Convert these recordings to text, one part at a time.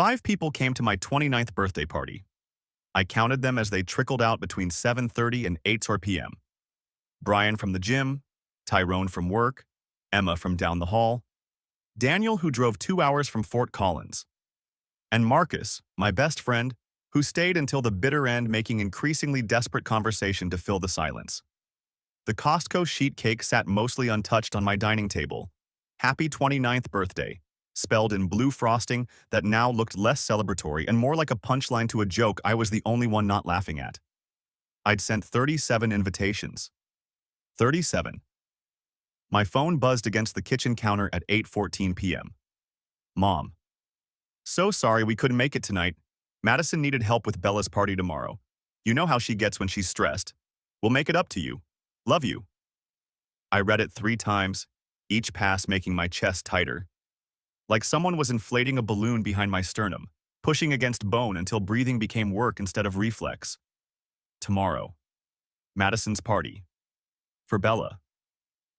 5 people came to my 29th birthday party. I counted them as they trickled out between 7:30 and 8 p.m. Brian from the gym, Tyrone from work, Emma from down the hall, Daniel who drove 2 hours from Fort Collins, and Marcus, my best friend, who stayed until the bitter end making increasingly desperate conversation to fill the silence. The Costco sheet cake sat mostly untouched on my dining table. Happy 29th birthday, spelled in blue frosting that now looked less celebratory and more like a punchline to a joke I was the only one not laughing at. I'd sent 37 invitations. 37. My phone buzzed against the kitchen counter at 8:14 p.m. Mom. So sorry we couldn't make it tonight. Madison needed help with Bella's party tomorrow. You know how she gets when she's stressed. We'll make it up to you. Love you. I read it 3 times, each pass making my chest tighter. Like someone was inflating a balloon behind my sternum, pushing against bone until breathing became work instead of reflex. Tomorrow. Madison's party. For Bella.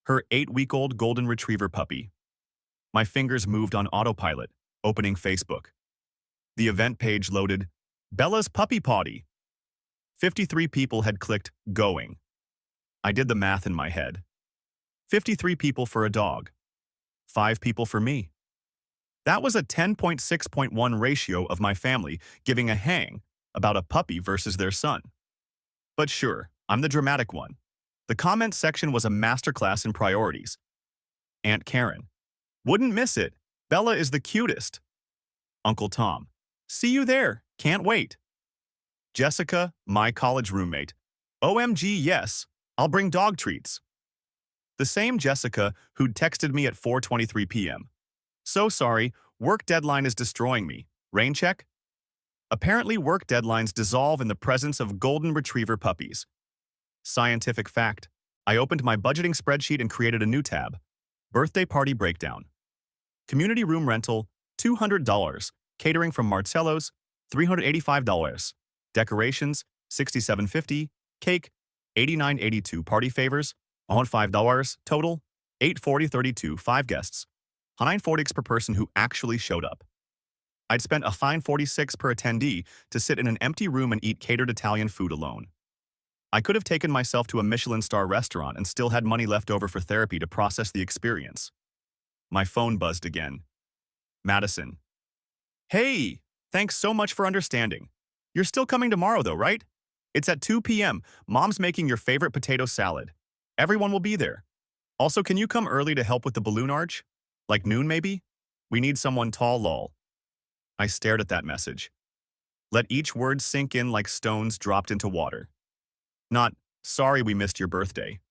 Her 8-week-old golden retriever puppy. My fingers moved on autopilot, opening Facebook. The event page loaded, Bella's puppy party. 53 people had clicked going. I did the math in my head. 53 people for a dog. 5 people for me. That was a 10.6.1 ratio of my family giving a hang about a puppy versus their son. But sure, I'm the dramatic one. The comments section was a masterclass in priorities. Aunt Karen. Wouldn't miss it. Bella is the cutest. Uncle Tom. See you there. Can't wait. Jessica, my college roommate. OMG, yes. I'll bring dog treats. The same Jessica who'd texted me at 4:23 p.m. So sorry, work deadline is destroying me. Rain check? Apparently work deadlines dissolve in the presence of golden retriever puppies. Scientific fact. I opened my budgeting spreadsheet and created a new tab. Birthday party breakdown. Community room rental, $200. Catering from Marcello's, $385. Decorations, $67.50. Cake, $89.82. Party favors, $105. Total, $840.32. 5 guests. $940 per person who actually showed up. I'd spent a fine $46 per attendee to sit in an empty room and eat catered Italian food alone. I could have taken myself to a Michelin star restaurant and still had money left over for therapy to process the experience. My phone buzzed again. Madison. Hey, thanks so much for understanding. You're still coming tomorrow though, right? It's at 2 p.m. Mom's making your favorite potato salad. Everyone will be there. Also, can you come early to help with the balloon arch? Like noon maybe? We need someone tall, lol. I stared at that message. Let each word sink in like stones dropped into water. Not, sorry we missed your birthday.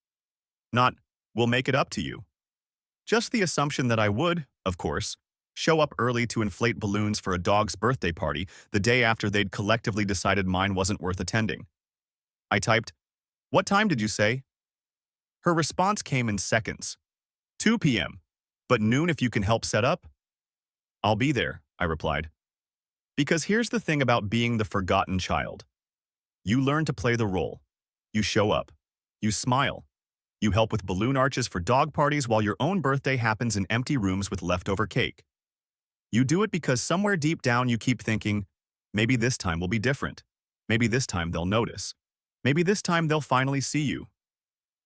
Not, we'll make it up to you. Just the assumption that I would, of course, show up early to inflate balloons for a dog's birthday party the day after they'd collectively decided mine wasn't worth attending. I typed, what time did you say? Her response came in seconds. 2 p.m. But noon if you can help set up? I'll be there, I replied. Because here's the thing about being the forgotten child. You learn to play the role. You show up. You smile. You help with balloon arches for dog parties while your own birthday happens in empty rooms with leftover cake. You do it because somewhere deep down you keep thinking, maybe this time will be different. Maybe this time they'll notice. Maybe this time they'll finally see you.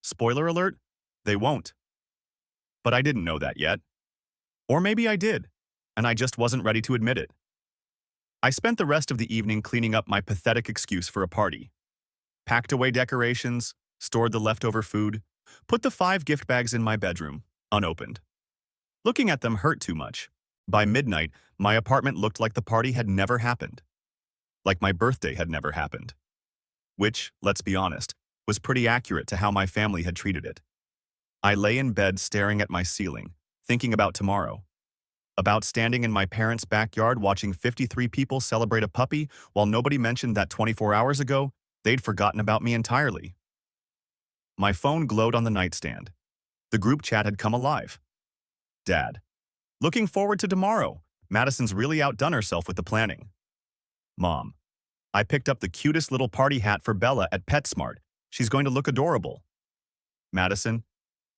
Spoiler alert, they won't. But I didn't know that yet. Or maybe I did, and I just wasn't ready to admit it. I spent the rest of the evening cleaning up my pathetic excuse for a party. Packed away decorations, stored the leftover food, put the 5 gift bags in my bedroom, unopened. Looking at them hurt too much. By midnight, my apartment looked like the party had never happened. Like my birthday had never happened. Which, let's be honest, was pretty accurate to how my family had treated it. I lay in bed staring at my ceiling, thinking about tomorrow. About standing in my parents' backyard watching 53 people celebrate a puppy while nobody mentioned that 24 hours ago, they'd forgotten about me entirely. My phone glowed on the nightstand. The group chat had come alive. Dad. Looking forward to tomorrow. Madison's really outdone herself with the planning. Mom. I picked up the cutest little party hat for Bella at PetSmart. She's going to look adorable. Madison.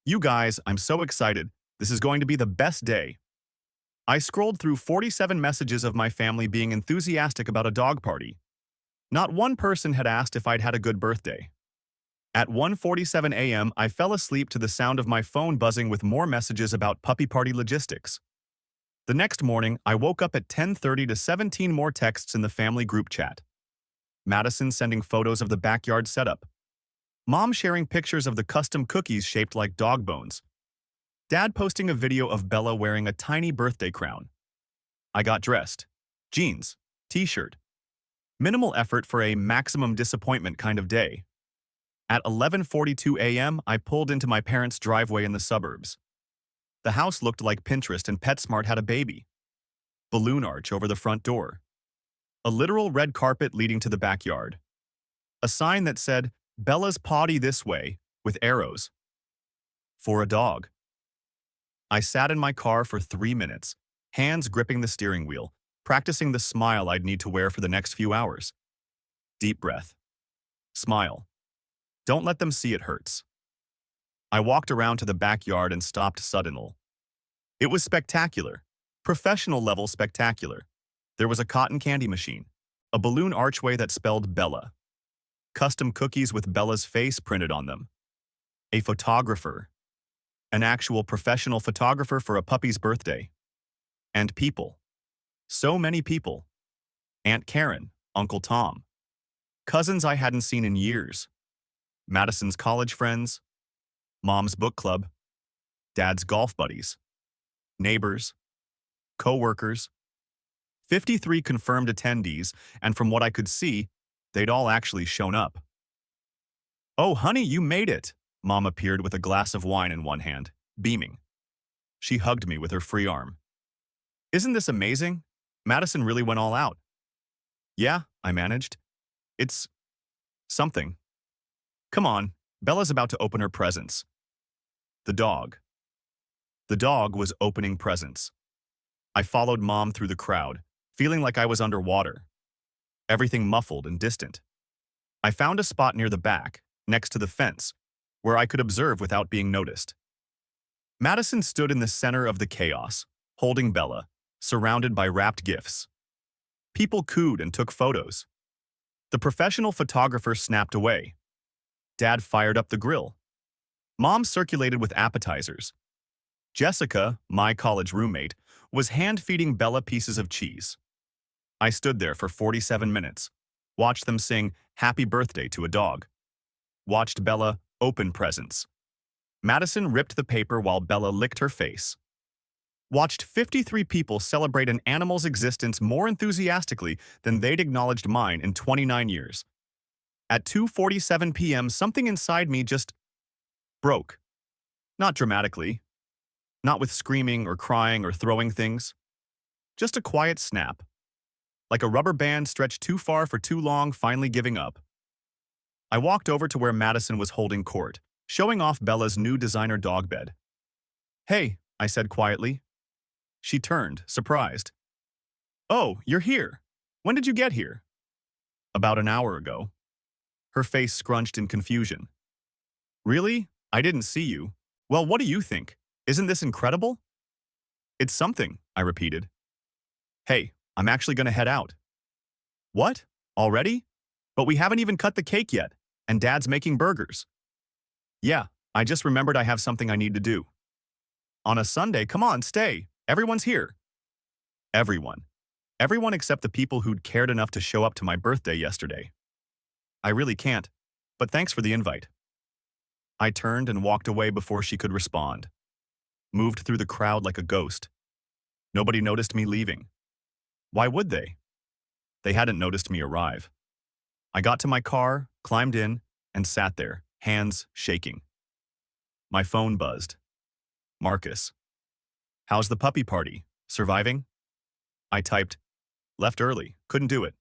You guys, I'm so excited. This is going to be the best day. I scrolled through 47 messages of my family being enthusiastic about a dog party. Not one person had asked if I'd had a good birthday. At 1:47 a.m., I fell asleep to the sound of my phone buzzing with more messages about puppy party logistics. The next morning, I woke up at 10:30 to 17 more texts in the family group chat. Madison sending photos of the backyard setup. Mom sharing pictures of the custom cookies shaped like dog bones. Dad posting a video of Bella wearing a tiny birthday crown. I got dressed. Jeans, t-shirt. Minimal effort for a maximum disappointment kind of day. At 11:42 a.m., I pulled into my parents' driveway in the suburbs. The house looked like Pinterest and PetSmart had a baby. Balloon arch over the front door. A literal red carpet leading to the backyard. A sign that said, "Bella's potty this way," with arrows. For a dog. I sat in my car for 3 minutes, hands gripping the steering wheel, practicing the smile I'd need to wear for the next few hours. Deep breath. Smile. Don't let them see it hurts. I walked around to the backyard and stopped suddenly. It was spectacular. Professional level spectacular. There was a cotton candy machine, a balloon archway that spelled Bella, custom cookies with Bella's face printed on them, a photographer, an actual professional photographer for a puppy's birthday, and people. So many people. Aunt Karen, Uncle Tom, cousins I hadn't seen in years, Madison's college friends, Mom's book club, Dad's golf buddies, neighbors, co-workers, 53 confirmed attendees, and from what I could see, they'd all actually shown up. "Oh, honey, you made it!" Mom appeared with a glass of wine in one hand, beaming. She hugged me with her free arm. "Isn't this amazing? Madison really went all out." "Yeah," I managed. "It's something. Come on, Bella's about to open her presents." The dog. The dog was opening presents. I followed Mom through the crowd, feeling like I was underwater. Everything muffled and distant. I found a spot near the back, next to the fence, where I could observe without being noticed. Madison stood in the center of the chaos, holding Bella, surrounded by wrapped gifts. People cooed and took photos. The professional photographer snapped away. Dad fired up the grill. Mom circulated with appetizers. Jessica, my college roommate, was hand-feeding Bella pieces of cheese. I stood there for 47 minutes, watched them sing "Happy Birthday" to a dog. Watched Bella open presents. Madison ripped the paper while Bella licked her face. Watched 53 people celebrate an animal's existence more enthusiastically than they'd acknowledged mine in 29 years. At 2:47 p.m., something inside me just broke. Not dramatically. Not with screaming or crying or throwing things. Just a quiet snap. Like a rubber band stretched too far for too long, finally giving up. I walked over to where Madison was holding court, showing off Bella's new designer dog bed. "Hey," I said quietly. She turned, surprised. "Oh, you're here. When did you get here?" "About an hour ago." Her face scrunched in confusion. "Really? I didn't see you. Well, what do you think? Isn't this incredible?" "It's something," I repeated. "Hey, I'm actually going to head out." "What? Already? But we haven't even cut the cake yet, and Dad's making burgers." "Yeah, I just remembered I have something I need to do." "On a Sunday? Come on, stay. Everyone's here." Everyone. Everyone except the people who'd cared enough to show up to my birthday yesterday. "I really can't, but thanks for the invite." I turned and walked away before she could respond. Moved through the crowd like a ghost. Nobody noticed me leaving. Why would they? They hadn't noticed me arrive. I got to my car, climbed in, and sat there, hands shaking. My phone buzzed. "Marcus. How's the puppy party? Surviving?" I typed, "Left early, couldn't do it."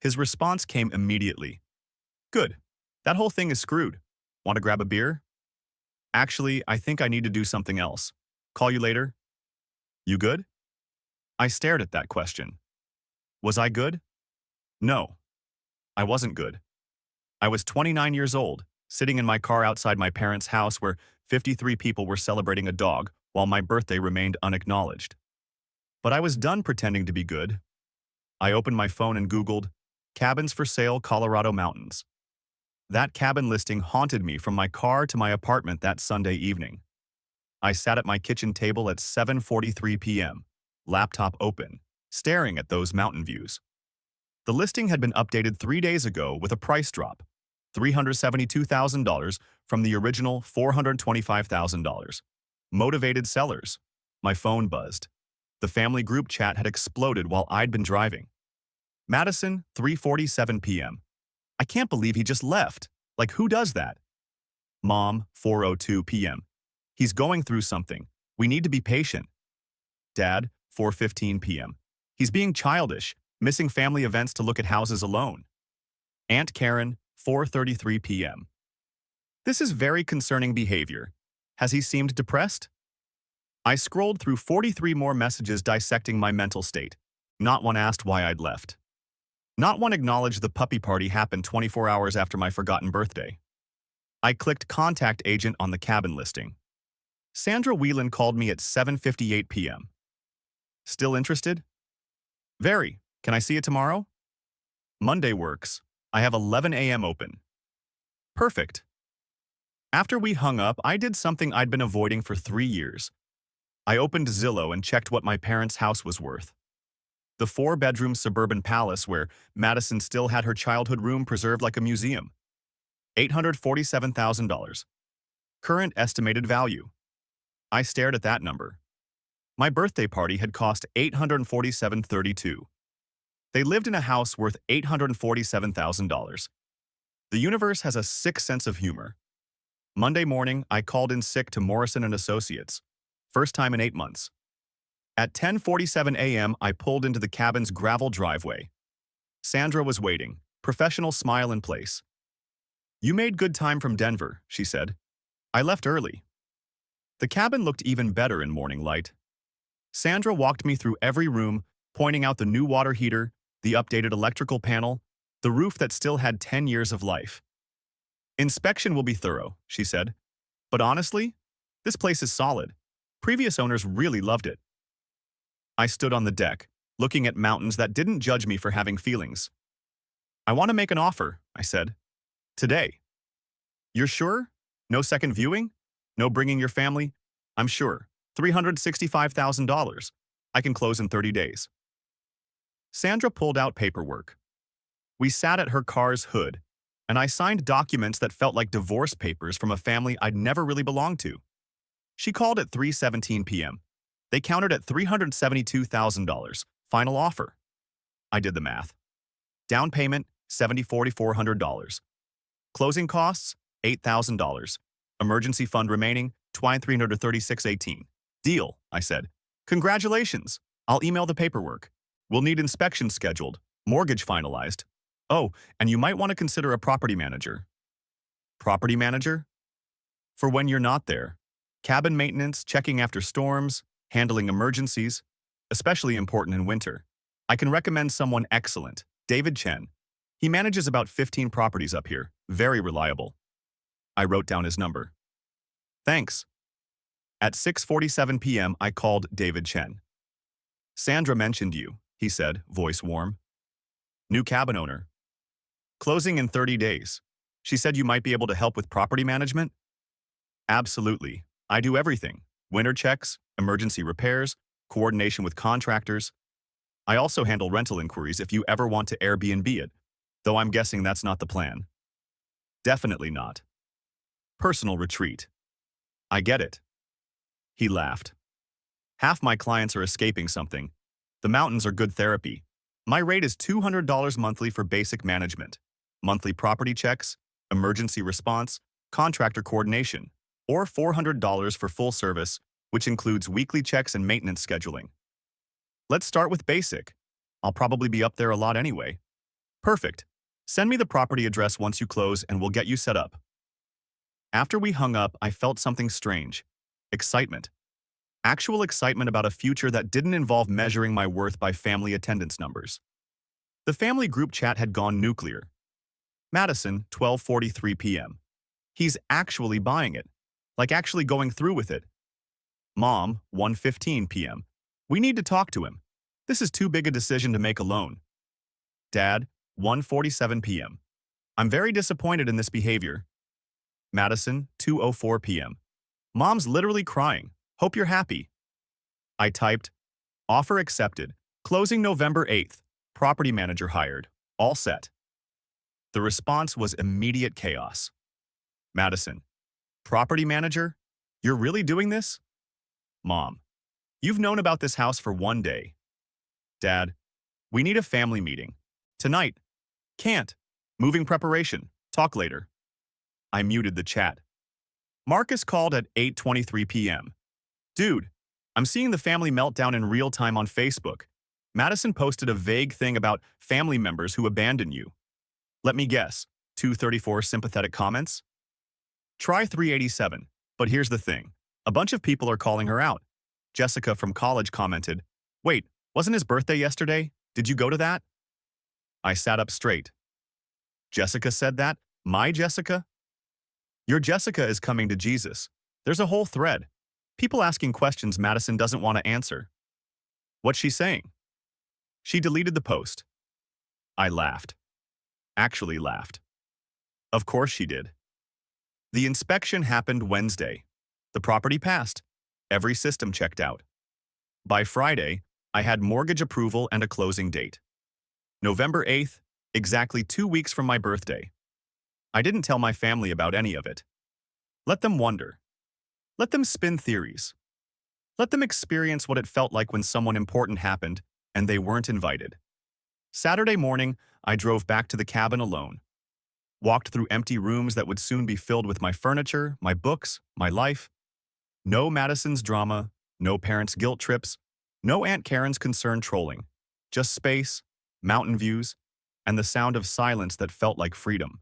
His response came immediately. "Good. That whole thing is screwed. Want to grab a beer?" "Actually, I think I need to do something else. Call you later." "You good?" I stared at that question. Was I good? No. I wasn't good. I was 29 years old, sitting in my car outside my parents' house where 53 people were celebrating a dog while my birthday remained unacknowledged. But I was done pretending to be good. I opened my phone and Googled, cabins for sale, Colorado mountains. That cabin listing haunted me from my car to my apartment that Sunday evening. I sat at my kitchen table at 7:43 p.m., laptop open, staring at those mountain views. The listing had been updated 3 days ago with a price drop, $372,000 from the original $425,000. Motivated sellers. My phone buzzed. The family group chat had exploded while I'd been driving. Madison, 3:47 p.m. I can't believe he just left. Like, who does that? Mom, 4:02 p.m. He's going through something. We need to be patient. Dad, 4:15 p.m. He's being childish, missing family events to look at houses alone. Aunt Karen, 4:33 p.m. This is very concerning behavior. Has he seemed depressed? I scrolled through 43 more messages dissecting my mental state. Not one asked why I'd left. Not one acknowledged the puppy party happened 24 hours after my forgotten birthday. I clicked Contact Agent on the cabin listing. Sandra Whelan called me at 7:58 p.m. Still interested? Very. Can I see it tomorrow? Monday works. I have 11 a.m. open. Perfect. After we hung up, I did something I'd been avoiding for 3 years. I opened Zillow and checked what my parents' house was worth. The 4-bedroom suburban palace where Madison still had her childhood room preserved like a museum. $847,000. Current estimated value. I stared at that number. My birthday party had cost $847,32. They lived in a house worth $847,000. The universe has a sick sense of humor. Monday morning, I called in sick to Morrison & Associates. First time in 8 months. At 10:47 a.m., I pulled into the cabin's gravel driveway. Sandra was waiting, professional smile in place. You made good time from Denver, she said. I left early. The cabin looked even better in morning light. Sandra walked me through every room, pointing out the new water heater, the updated electrical panel, the roof that still had 10 years of life. Inspection will be thorough, she said. But honestly, this place is solid. Previous owners really loved it. I stood on the deck, looking at mountains that didn't judge me for having feelings. I want to make an offer, I said. Today. You're sure? No second viewing? No bringing your family? I'm sure. $365,000. I can close in 30 days. Sandra pulled out paperwork. We sat at her car's hood, and I signed documents that felt like divorce papers from a family I'd never really belonged to. She called at 3:17 p.m. They countered at $372,000. Final offer. I did the math. Down payment, $4,400. Closing costs, $8,000. Emergency fund remaining, $336.18. Deal, I said. Congratulations. I'll email the paperwork. We'll need inspection scheduled, mortgage finalized. Oh, and you might want to consider a property manager. Property manager? For when you're not there. Cabin maintenance, checking after storms, handling emergencies, especially important in winter. I can recommend someone excellent, David Chen. He manages about 15 properties up here, very reliable. I wrote down his number. Thanks. At 6:47 p.m., I called David Chen. Sandra mentioned you, he said, voice warm. New cabin owner. Closing in 30 days. She said you might be able to help with property management? Absolutely. I do everything. Winter checks, emergency repairs, coordination with contractors. I also handle rental inquiries if you ever want to Airbnb it, though I'm guessing that's not the plan. Definitely not. Personal retreat. I get it. He laughed. Half my clients are escaping something. The mountains are good therapy. My rate is $200 monthly for basic management, monthly property checks, emergency response, contractor coordination, or $400 for full service, which includes weekly checks and maintenance scheduling. Let's start with basic. I'll probably be up there a lot anyway. Perfect. Send me the property address once you close and we'll get you set up. After we hung up, I felt something strange. Excitement. Actual excitement about a future that didn't involve measuring my worth by family attendance numbers. The family group chat had gone nuclear. Madison, 12:43 p.m. He's actually buying it. Like actually going through with it. Mom, 1:15 p.m. We need to talk to him. This is too big a decision to make alone. Dad, 1:47 p.m. I'm very disappointed in this behavior. Madison, 2:04 p.m. Mom's literally crying. Hope you're happy. I typed, offer accepted. Closing November 8th. Property manager hired. All set. The response was immediate chaos. Madison, property manager? You're really doing this? Mom, you've known about this house for one day. Dad, we need a family meeting. Tonight. Can't. Moving preparation. Talk later. I muted the chat. Marcus called at 8:23 p.m. Dude, I'm seeing the family meltdown in real time on Facebook. Madison posted a vague thing about family members who abandon you. Let me guess, 234 sympathetic comments? Try 387, but here's the thing. A bunch of people are calling her out. Jessica from college commented, wait, wasn't his birthday yesterday? Did you go to that? I sat up straight. Jessica said that? My Jessica? Your Jessica is coming to Jesus. There's a whole thread. People asking questions Madison doesn't want to answer. What's she saying? She deleted the post. I laughed. Actually laughed. Of course she did. The inspection happened Wednesday. The property passed. Every system checked out. By Friday, I had mortgage approval and a closing date. November 8th, exactly 2 weeks from my birthday. I didn't tell my family about any of it. Let them wonder. Let them spin theories. Let them experience what it felt like when someone important happened and they weren't invited. Saturday morning, I drove back to the cabin alone. Walked through empty rooms that would soon be filled with my furniture, my books, my life. No Madison's drama, no parents' guilt trips, no Aunt Karen's concerned trolling. Just space, mountain views, and the sound of silence that felt like freedom.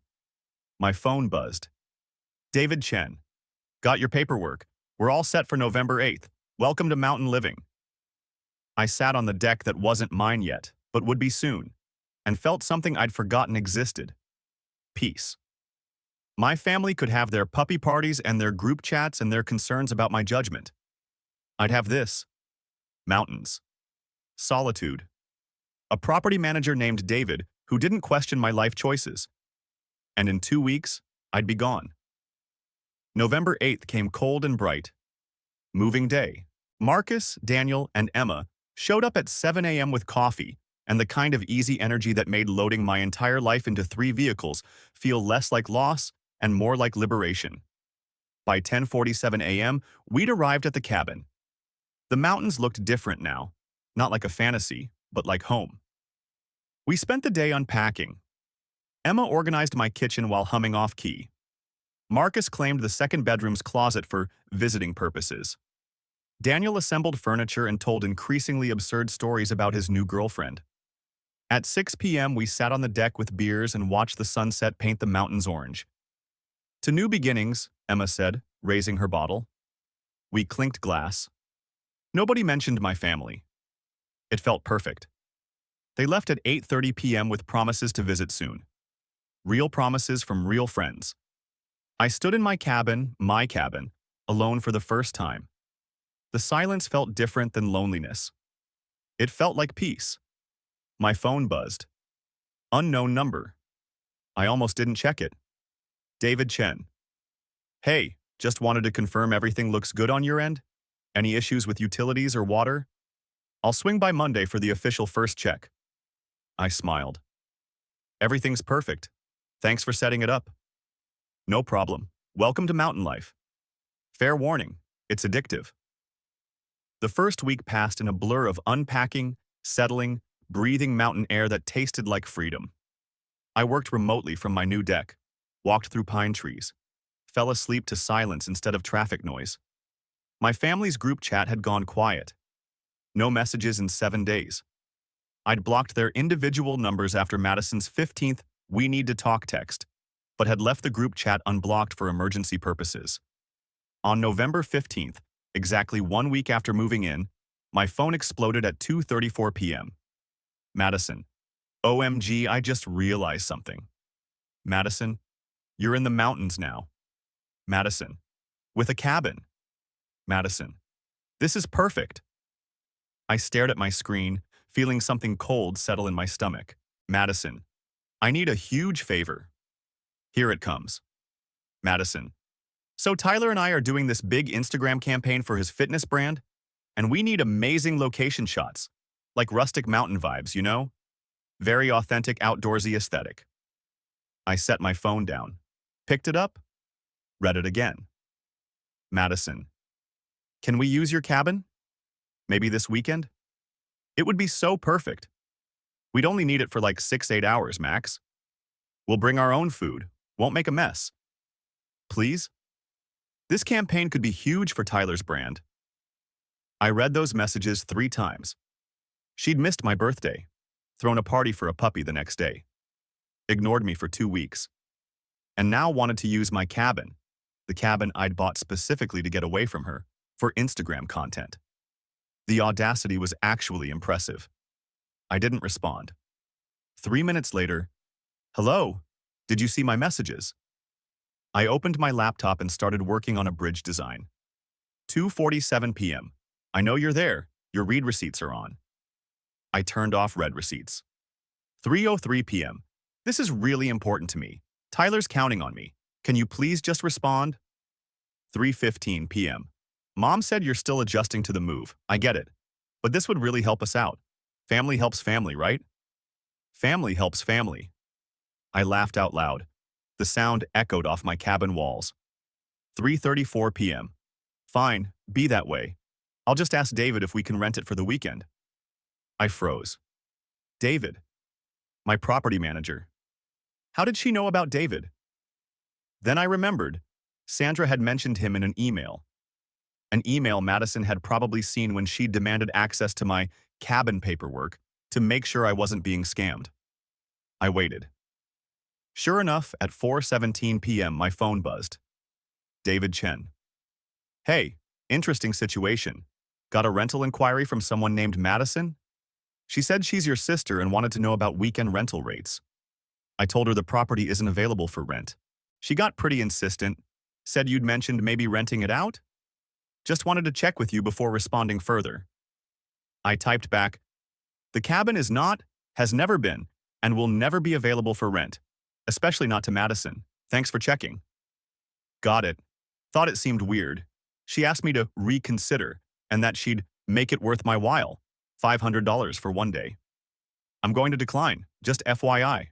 My phone buzzed. David Chen. Got your paperwork. We're all set for November 8th. Welcome to mountain living. I sat on the deck that wasn't mine yet, but would be soon, and felt something I'd forgotten existed. Peace. My family could have their puppy parties and their group chats and their concerns about my judgment. I'd have this. Mountains. Solitude. A property manager named David who didn't question my life choices. And in 2 weeks, I'd be gone. November 8th came cold and bright. Moving day. Marcus, Daniel, and Emma showed up at 7 a.m. with coffee and the kind of easy energy that made loading my entire life into 3 vehicles feel less like loss and more like liberation. By 10:47 a.m., we'd arrived at the cabin. The mountains looked different now, not like a fantasy, but like home. We spent the day unpacking. Emma organized my kitchen while humming off-key. Marcus claimed the second bedroom's closet for visiting purposes. Daniel assembled furniture and told increasingly absurd stories about his new girlfriend. At 6 p.m., we sat on the deck with beers and watched the sunset paint the mountains orange. To new beginnings, Emma said, raising her bottle. We clinked glass. Nobody mentioned my family. It felt perfect. They left at 8:30 p.m. with promises to visit soon. Real promises from real friends. I stood in my cabin, alone for the first time. The silence felt different than loneliness. It felt like peace. My phone buzzed. Unknown number. I almost didn't check it. David Chen. Hey, just wanted to confirm everything looks good on your end? Any issues with utilities or water? I'll swing by Monday for the official first check. I smiled. Everything's perfect. Thanks for setting it up. No problem. Welcome to mountain life. Fair warning, it's addictive. The first week passed in a blur of unpacking, settling, breathing mountain air that tasted like freedom. I worked remotely from my new deck, walked through pine trees, fell asleep to silence instead of traffic noise. My family's group chat had gone quiet. No messages in 7 days. I'd blocked their individual numbers after Madison's 15th "We need to talk" text, but had left the group chat unblocked for emergency purposes. On November 15th, exactly 1 week after moving in, my phone exploded at 2:34 p.m. Madison. OMG, I just realized something. Madison, you're in the mountains now. Madison. With a cabin. Madison. This is perfect. I stared at my screen, feeling something cold settle in my stomach. Madison, I need a huge favor. Here it comes. Madison. So Tyler and I are doing this big Instagram campaign for his fitness brand, and we need amazing location shots, like rustic mountain vibes, you know? Very authentic outdoorsy aesthetic. I set my phone down, picked it up, read it again. Madison. Can we use your cabin? Maybe this weekend? It would be so perfect. We'd only need it for like 6-8 hours, max. We'll bring our own food, won't make a mess. Please? This campaign could be huge for Tyler's brand. I read those messages 3 times. She'd missed my birthday, thrown a party for a puppy the next day, ignored me for 2 weeks, and now wanted to use my cabin, the cabin I'd bought specifically to get away from her, for Instagram content. The audacity was actually impressive. I didn't respond. 3 minutes later, hello, did you see my messages? I opened my laptop and started working on a bridge design. 2:47 p.m. I know you're there. Your read receipts are on. I turned off read receipts. 3:03 p.m. This is really important to me. Tyler's counting on me. Can you please just respond? 3:15 p.m. Mom said you're still adjusting to the move. I get it. But this would really help us out. Family helps family, right? Family helps family. I laughed out loud. The sound echoed off my cabin walls. 3:34 p.m. Fine, be that way. I'll just ask David if we can rent it for the weekend. I froze. David. My property manager. How did she know about David? Then I remembered. Sandra had mentioned him in an email. An email Madison had probably seen when she demanded access to my cabin paperwork to make sure I wasn't being scammed. I waited. Sure enough, at 4:17 p.m. my phone buzzed. David Chen. Hey, interesting situation. Got a rental inquiry from someone named Madison? She said she's your sister and wanted to know about weekend rental rates. I told her the property isn't available for rent. She got pretty insistent, said you'd mentioned maybe renting it out? Just wanted to check with you before responding further. I typed back, the cabin is not, has never been, and will never be available for rent, especially not to Madison. Thanks for checking. Got it. Thought it seemed weird. She asked me to reconsider and that she'd make it worth my while, $500 for one day. I'm going to decline, just FYI.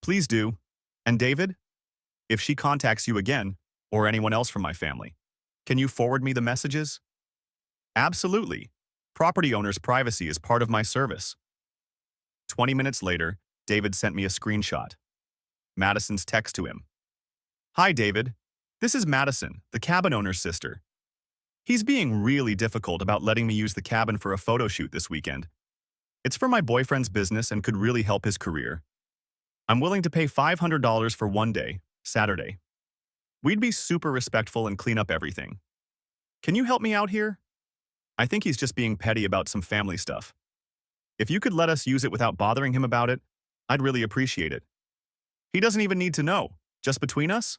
Please do. And David? If she contacts you again, or anyone else from my family, can you forward me the messages? Absolutely. Property owner's privacy is part of my service. 20 minutes later, David sent me a screenshot. Madison's text to him. Hi, David. This is Madison, the cabin owner's sister. He's being really difficult about letting me use the cabin for a photo shoot this weekend. It's for my boyfriend's business and could really help his career. I'm willing to pay $500 for one day, Saturday. We'd be super respectful and clean up everything. Can you help me out here? I think he's just being petty about some family stuff. If you could let us use it without bothering him about it, I'd really appreciate it. He doesn't even need to know, just between us?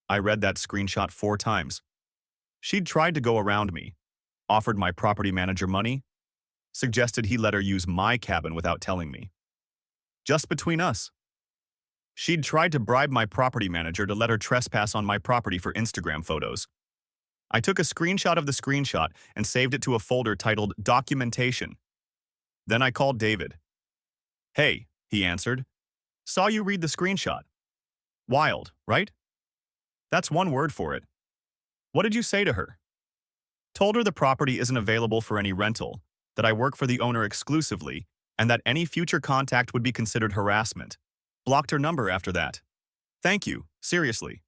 I read that screenshot 4 times. She'd tried to go around me, offered my property manager money, suggested he let her use my cabin without telling me. Just between us. She'd tried to bribe my property manager to let her trespass on my property for Instagram photos. I took a screenshot of the screenshot and saved it to a folder titled Documentation. Then I called David. Hey, he answered. Saw you read the screenshot. Wild, right? That's one word for it. What did you say to her? Told her the property isn't available for any rental, that I work for the owner exclusively, and that any future contact would be considered harassment. Blocked her number after that. Thank you, seriously.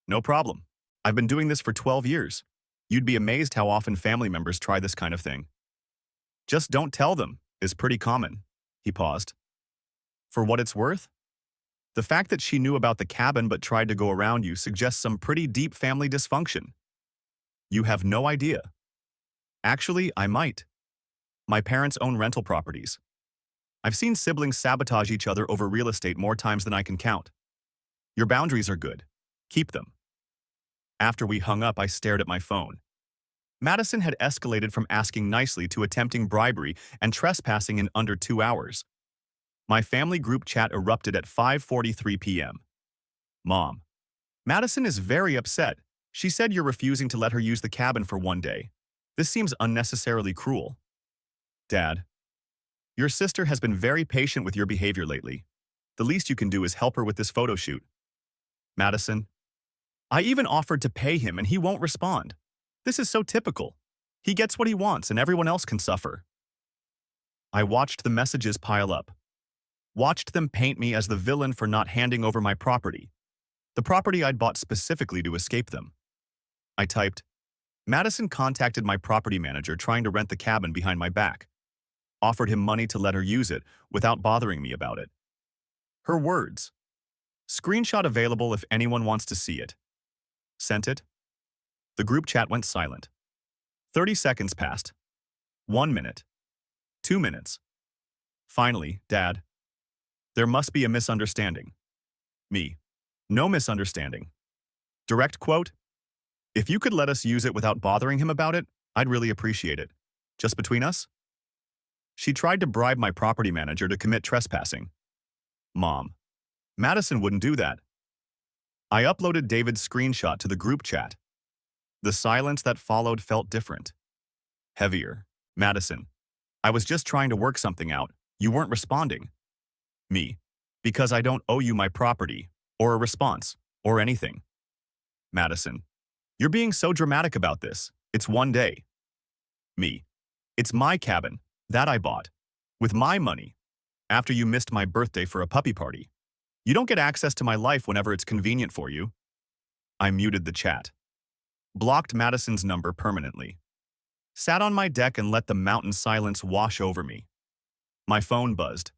No problem. I've been doing this for 12 years. You'd be amazed how often family members try this kind of thing. Just don't tell them is pretty common. He paused. For what it's worth? The fact that she knew about the cabin but tried to go around you suggests some pretty deep family dysfunction. You have no idea. Actually, I might. My parents own rental properties. I've seen siblings sabotage each other over real estate more times than I can count. Your boundaries are good. Keep them. After we hung up, I stared at my phone. Madison had escalated from asking nicely to attempting bribery and trespassing in under 2 hours. My family group chat erupted at 5:43 p.m. Mom. Madison is very upset. She said you're refusing to let her use the cabin for one day. This seems unnecessarily cruel. Dad. Your sister has been very patient with your behavior lately. The least you can do is help her with this photo shoot. Madison. I even offered to pay him and he won't respond. This is so typical. He gets what he wants and everyone else can suffer. I watched the messages pile up. Watched them paint me as the villain for not handing over my property. The property I'd bought specifically to escape them. I typed, Madison contacted my property manager trying to rent the cabin behind my back. Offered him money to let her use it without bothering me about it. Her words. Screenshot available if anyone wants to see it. Sent it. The group chat went silent. 30 seconds passed. 1 minute. 2 minutes. Finally, Dad. There must be a misunderstanding. Me. No misunderstanding. Direct quote. If you could let us use it without bothering him about it, I'd really appreciate it. Just between us? She tried to bribe my property manager to commit trespassing. Mom. Madison wouldn't do that. I uploaded David's screenshot to the group chat. The silence that followed felt different. Heavier. Madison. I was just trying to work something out. You weren't responding. Me. Because I don't owe you my property, or a response, or anything. Madison. You're being so dramatic about this. It's one day. Me. It's my cabin, that I bought, with my money, after you missed my birthday for a puppy party. You don't get access to my life whenever it's convenient for you. I muted the chat. Blocked Madison's number permanently. Sat on my deck and let the mountain silence wash over me. My phone buzzed.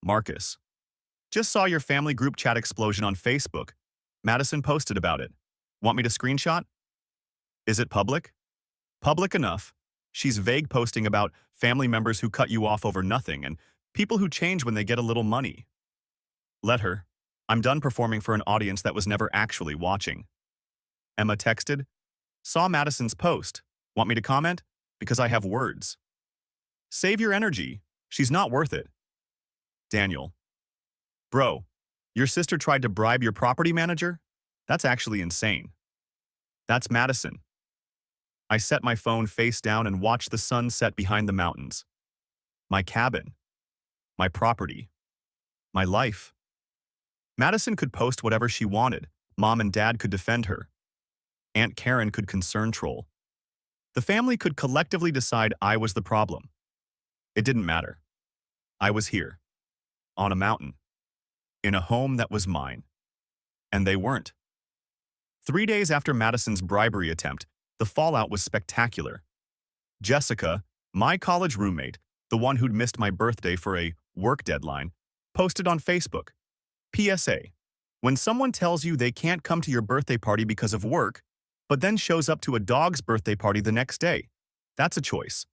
Marcus. Just saw your family group chat explosion on Facebook. Madison posted about it. Want me to screenshot? Is it public? Public enough. She's vague posting about family members who cut you off over nothing and people who change when they get a little money. Let her. I'm done performing for an audience that was never actually watching. Emma texted. Saw Madison's post. Want me to comment? Because I have words. Save your energy. She's not worth it. Daniel. Bro, your sister tried to bribe your property manager? That's actually insane. That's Madison. I set my phone face down and watched the sun set behind the mountains. My cabin. My property. My life. Madison could post whatever she wanted. Mom and Dad could defend her. Aunt Karen could concern troll. The family could collectively decide I was the problem. It didn't matter. I was here. On a mountain. In a home that was mine. And they weren't. 3 days after Madison's bribery attempt, the fallout was spectacular. Jessica, my college roommate, the one who'd missed my birthday for a work deadline, posted on Facebook. PSA. When someone tells you they can't come to your birthday party because of work, but then shows up to a dog's birthday party the next day, that's a choice.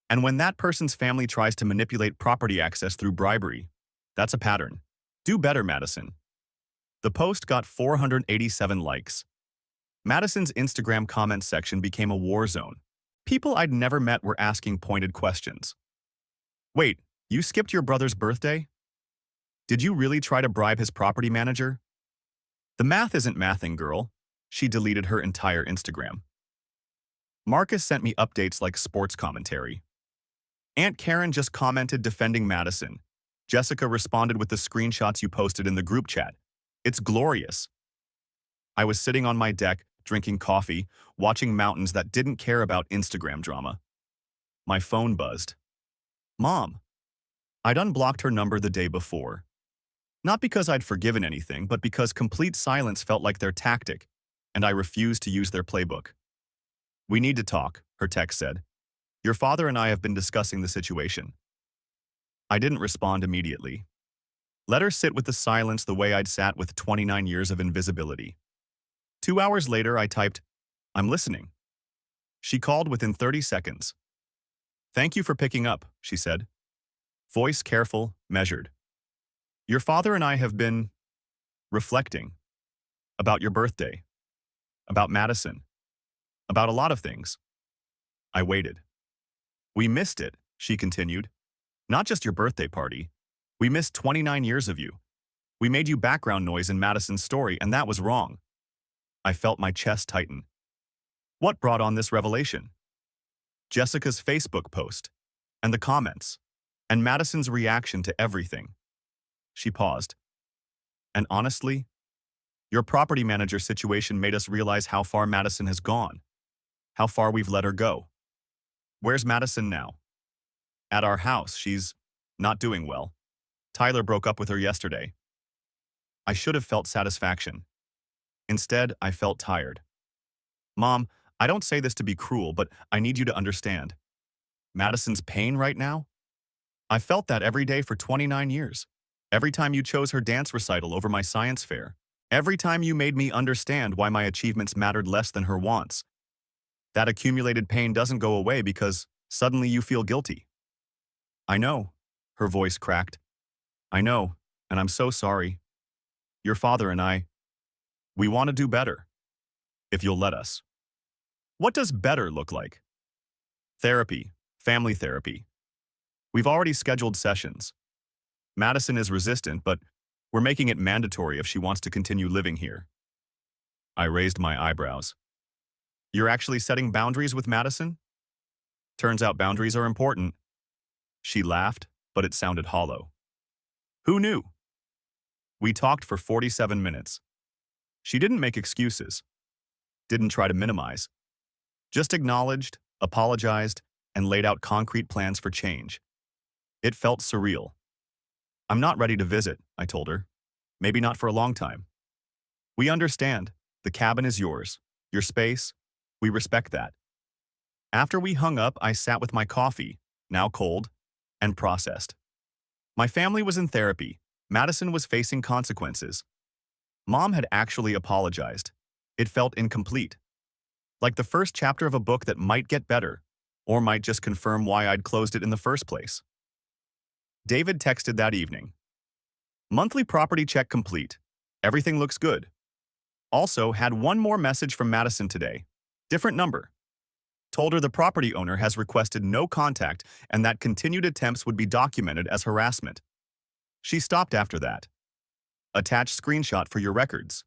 And when that person's family tries to manipulate property access through bribery, that's a pattern. Do better, Madison. The post got 487 likes. Madison's Instagram comment section became a war zone. People I'd never met were asking pointed questions. Wait, you skipped your brother's birthday? Did you really try to bribe his property manager? The math isn't mathing, girl. She deleted her entire Instagram. Marcus sent me updates like sports commentary. Aunt Karen just commented defending Madison. Jessica responded with the screenshots you posted in the group chat. It's glorious. I was sitting on my deck, drinking coffee, watching mountains that didn't care about Instagram drama. My phone buzzed. Mom. I'd unblocked her number the day before. Not because I'd forgiven anything, but because complete silence felt like their tactic, and I refused to use their playbook. We need to talk, her text said. Your father and I have been discussing the situation. I didn't respond immediately. Let her sit with the silence the way I'd sat with 29 years of invisibility. 2 hours later, I typed, I'm listening. She called within 30 seconds. Thank you for picking up, she said. Voice careful, measured. Your father and I have been reflecting about your birthday, about Madison, about a lot of things. I waited. We missed it, she continued. Not just your birthday party. We missed 29 years of you. We made you background noise in Madison's story, and that was wrong. I felt my chest tighten. What brought on this revelation? Jessica's Facebook post, and the comments, and Madison's reaction to everything. She paused. And honestly, your property manager situation made us realize how far Madison has gone, how far we've let her go. Where's Madison now? At our house. She's not doing well. Tyler broke up with her yesterday. I should have felt satisfaction. Instead, I felt tired. Mom, I don't say this to be cruel, but I need you to understand. Madison's pain right now? I felt that every day for 29 years. Every time you chose her dance recital over my science fair. Every time you made me understand why my achievements mattered less than her wants. That accumulated pain doesn't go away because suddenly you feel guilty. I know, her voice cracked. I know, and I'm so sorry. Your father and I, we want to do better. If you'll let us. What does better look like? Therapy, family therapy. We've already scheduled sessions. Madison is resistant, but we're making it mandatory if she wants to continue living here. I raised my eyebrows. You're actually setting boundaries with Madison? Turns out boundaries are important. She laughed, but it sounded hollow. Who knew? We talked for 47 minutes. She didn't make excuses. Didn't try to minimize. Just acknowledged, apologized, and laid out concrete plans for change. It felt surreal. I'm not ready to visit, I told her. Maybe not for a long time. We understand. The cabin is yours. Your space. We respect that. After we hung up, I sat with my coffee, now cold, and processed. My family was in therapy. Madison was facing consequences. Mom had actually apologized. It felt incomplete. Like the first chapter of a book that might get better, or might just confirm why I'd closed it in the first place. David texted that evening. Monthly property check complete. Everything looks good. Also had one more message from Madison today. Different number. Told her the property owner has requested no contact and that continued attempts would be documented as harassment. She stopped after that. Attached screenshot for your records.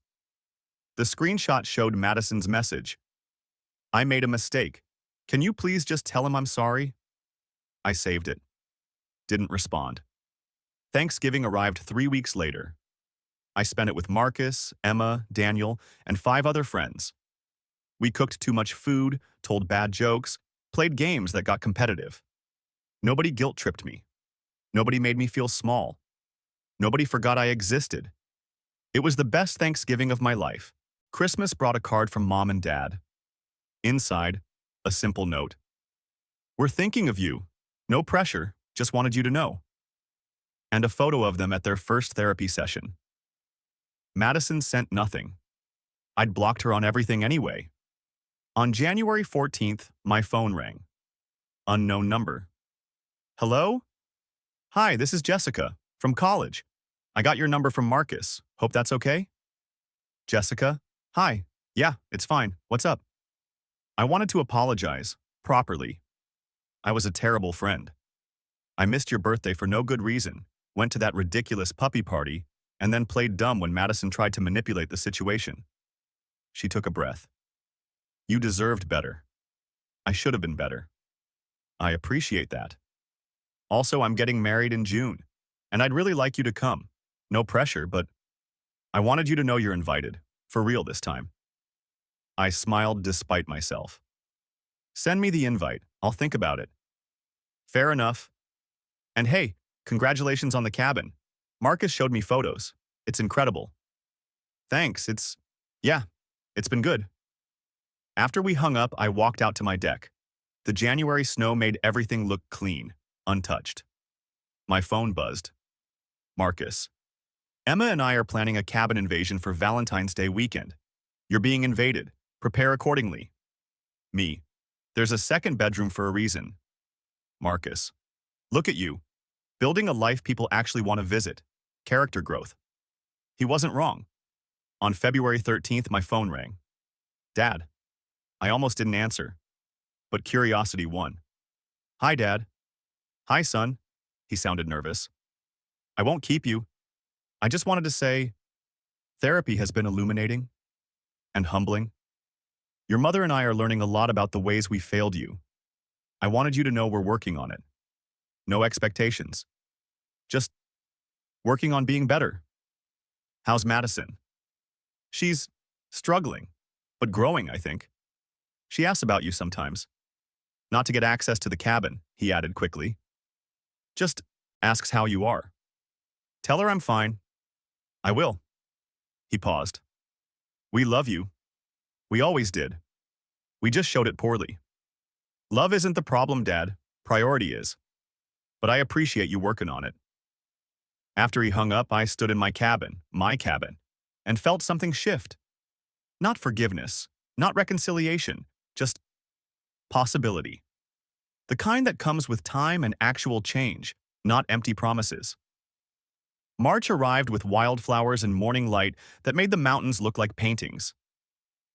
The screenshot showed Madison's message. I made a mistake. Can you please just tell him I'm sorry? I saved it. Didn't respond. Thanksgiving arrived 3 weeks later. I spent it with Marcus, Emma, Daniel, and 5 other friends. We cooked too much food, told bad jokes, played games that got competitive. Nobody guilt-tripped me. Nobody made me feel small. Nobody forgot I existed. It was the best Thanksgiving of my life. Christmas brought a card from Mom and Dad. Inside, a simple note. We're thinking of you. No pressure, just wanted you to know. And a photo of them at their first therapy session. Madison sent nothing. I'd blocked her on everything anyway. On January 14th, my phone rang. Unknown number. Hello? Hi, this is Jessica, from college. I got your number from Marcus. Hope that's okay? Jessica? Hi. Yeah, it's fine. What's up? I wanted to apologize, properly. I was a terrible friend. I missed your birthday for no good reason, went to that ridiculous puppy party, and then played dumb when Madison tried to manipulate the situation. She took a breath. You deserved better. I should have been better. I appreciate that. Also, I'm getting married in June, and I'd really like you to come. No pressure, but I wanted you to know you're invited, for real this time. I smiled despite myself. Send me the invite. I'll think about it. Fair enough. And hey, congratulations on the cabin. Marcus showed me photos. It's incredible. Thanks, it's been good. After we hung up, I walked out to my deck. The January snow made everything look clean, untouched. My phone buzzed. Marcus. Emma and I are planning a cabin invasion for Valentine's Day weekend. You're being invaded. Prepare accordingly. Me. There's a second bedroom for a reason. Marcus. Look at you. Building a life people actually want to visit. Character growth. He wasn't wrong. On February 13th, my phone rang. Dad. I almost didn't answer. but curiosity won. Hi, Dad. Hi, son. He sounded nervous. I won't keep you. I just wanted to say, therapy has been illuminating and humbling. Your mother and I are learning a lot about the ways we failed you. I wanted you to know we're working on it. No expectations. Just working on being better. How's Madison? She's struggling, but growing, I think. She asks about you sometimes. Not to get access to the cabin, he added quickly. Just asks how you are. Tell her I'm fine. I will. He paused. We love you. We always did. We just showed it poorly. Love isn't the problem, Dad. Priority is. But I appreciate you working on it. After he hung up, I stood in my cabin, and felt something shift. Not forgiveness, not reconciliation, just possibility. The kind that comes with time and actual change, not empty promises. March arrived with wildflowers and morning light that made the mountains look like paintings.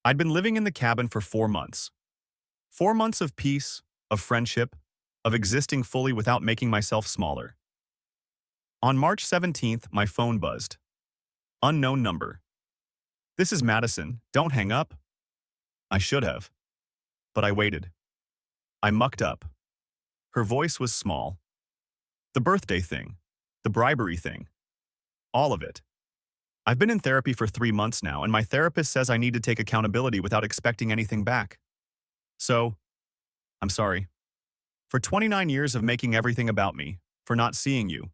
I'd been living in the cabin for 4 months. 4 months of peace, of friendship, of existing fully without making myself smaller. On March 17th, my phone buzzed. Unknown number. This is Madison, don't hang up. I should have. But I waited. I mucked up. Her voice was small. The birthday thing. The bribery thing. All of it. I've been in therapy for 3 months now, and my therapist says I need to take accountability without expecting anything back. So, I'm sorry. For 29 years of making everything about me, for not seeing you.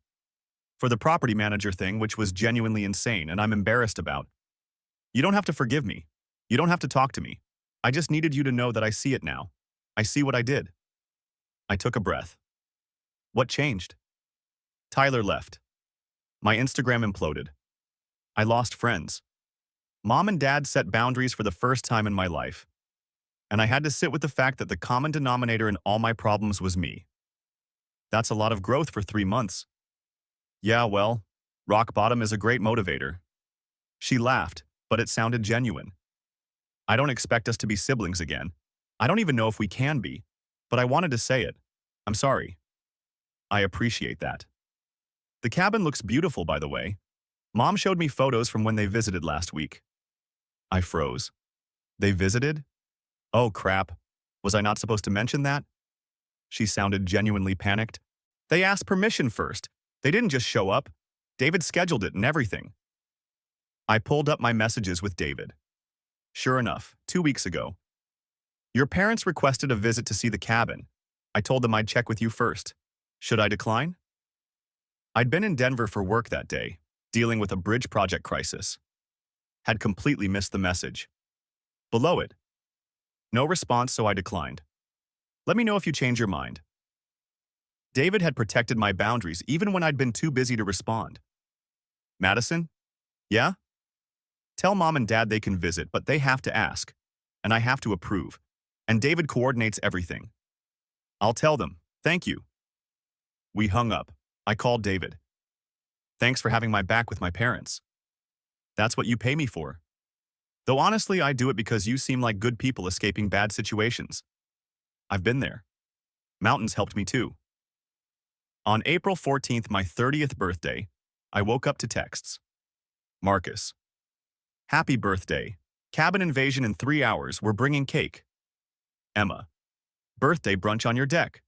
For the property manager thing, which was genuinely insane and I'm embarrassed about. You don't have to forgive me. You don't have to talk to me. I just needed you to know that I see it now. I see what I did. I took a breath. What changed? Tyler left. My Instagram imploded. I lost friends. Mom and Dad set boundaries for the first time in my life. And I had to sit with the fact that the common denominator in all my problems was me. That's a lot of growth for 3 months. Yeah, well, rock bottom is a great motivator. She laughed, but it sounded genuine. I don't expect us to be siblings again. I don't even know if we can be, but I wanted to say it. I'm sorry. I appreciate that. The cabin looks beautiful, by the way. Mom showed me photos from when they visited last week. I froze. They visited? Oh, crap. Was I not supposed to mention that? She sounded genuinely panicked. They asked permission first. They didn't just show up. David scheduled it and everything. I pulled up my messages with David. Sure enough, 2 weeks ago. Your parents requested a visit to see the cabin. I told them I'd check with you first. Should I decline? I'd been in Denver for work that day, dealing with a bridge project crisis. Had completely missed the message. Below it. No response, so I declined. Let me know if you change your mind. David had protected my boundaries even when I'd been too busy to respond. Madison? Yeah? Tell Mom and Dad they can visit, but they have to ask. And I have to approve. And David coordinates everything. I'll tell them. Thank you. We hung up. I called David. Thanks for having my back with my parents. That's what you pay me for. Though honestly, I do it because you seem like good people escaping bad situations. I've been there. Mountains helped me too. On April 14th, my 30th birthday, I woke up to texts. Marcus. Happy birthday. Cabin invasion in 3 hours. We're bringing cake. Emma. Birthday brunch on your deck.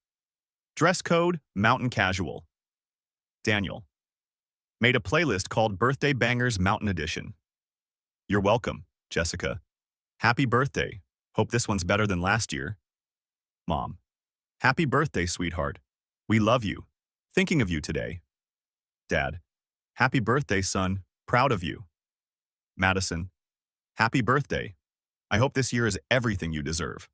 Dress code, mountain casual. Daniel. Made a playlist called Birthday Bangers Mountain Edition. You're welcome, Jessica. Happy birthday. Hope this one's better than last year. Mom. Happy birthday, sweetheart. We love you. Thinking of you today. Dad. Happy birthday, son. Proud of you. Madison. Happy birthday. I hope this year is everything you deserve.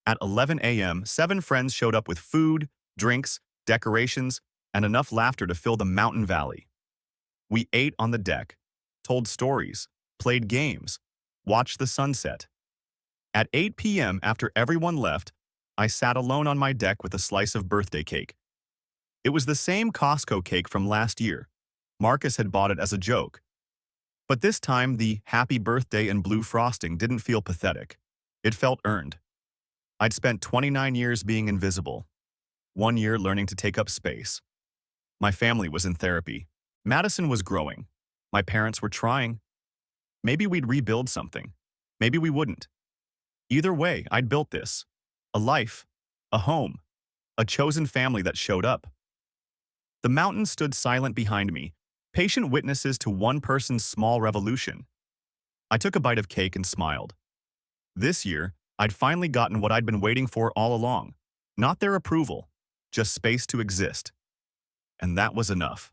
At 11 a.m., 7 friends showed up with food, drinks, decorations, and enough laughter to fill the mountain valley. We ate on the deck, told stories, played games, watched the sunset. At 8 p.m., after everyone left, I sat alone on my deck with a slice of birthday cake. It was the same Costco cake from last year. Marcus had bought it as a joke. But this time, the happy birthday and blue frosting didn't feel pathetic. It felt earned. I'd spent 29 years being invisible, 1 year learning to take up space. My family was in therapy. Madison was growing. My parents were trying. Maybe we'd rebuild something. Maybe we wouldn't. Either way, I'd built this. A life, a home, a chosen family that showed up. The mountains stood silent behind me, patient witnesses to one person's small revolution. I took a bite of cake and smiled. This year, I'd finally gotten what I'd been waiting for all along. Not their approval, just space to exist. And that was enough.